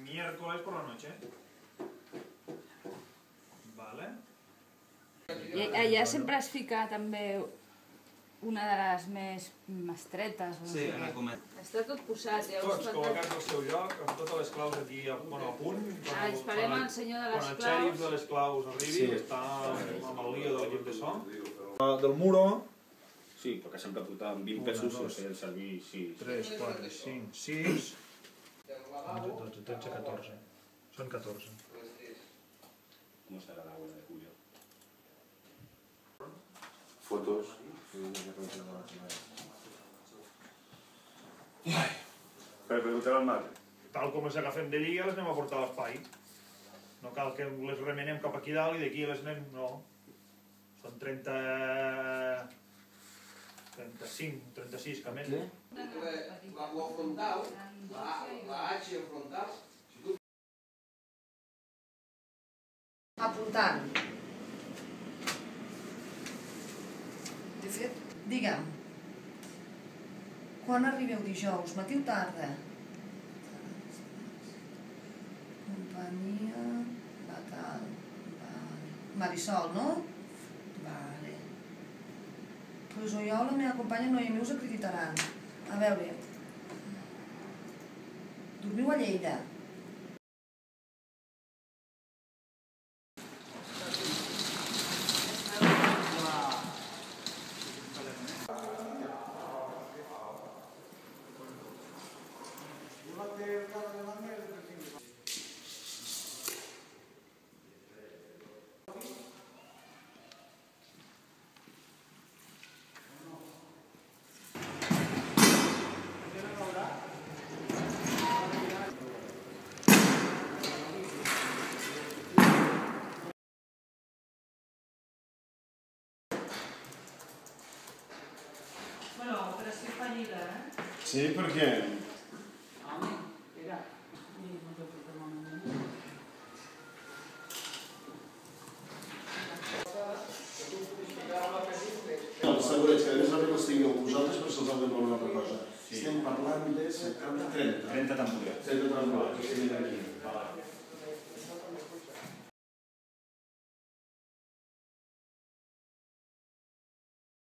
Miércoles por la noche. Vale. I allà sempre es fica també una de les més estretes. Sí, en el comet. Està tot posat. Tots col·locats al seu lloc, amb totes les claus aquí a punt. Esperem el senyor de les claus. Quan el xèrif de les claus arribi, està amb el lío del llibre de so. Del muro. Sí, perquè sempre portàvem 20 pesos i feien servir 6. 3, 4, 5, 6... 12, 13, 14. Són 14. Com estarà l'aula de Julio? Fotos. Per preguntar al mar. Tal com les agafem de lliga, les anem a portar a l'espai. No cal que les remenem cap aquí dalt i d'aquí les anem... No. Són 30... 35, 36 camells. La frontal, la H frontal... Apuntant. De fet, digue'm, quan arribeu dijous, matí o tarda? Companyia... Batal... Marisol, no? Vale. Pues o jo o la meva companya Noemí us acreditaran. A veure... Dormiu a Lleida? Bueno, operació fallida, eh? Sí, per què? Home, espera. Assegurats que a més a més les tingueu vosaltres per se'ls ha de donar una altra cosa. Estem parlant de 70-30. 30 temporades. 30 temporades.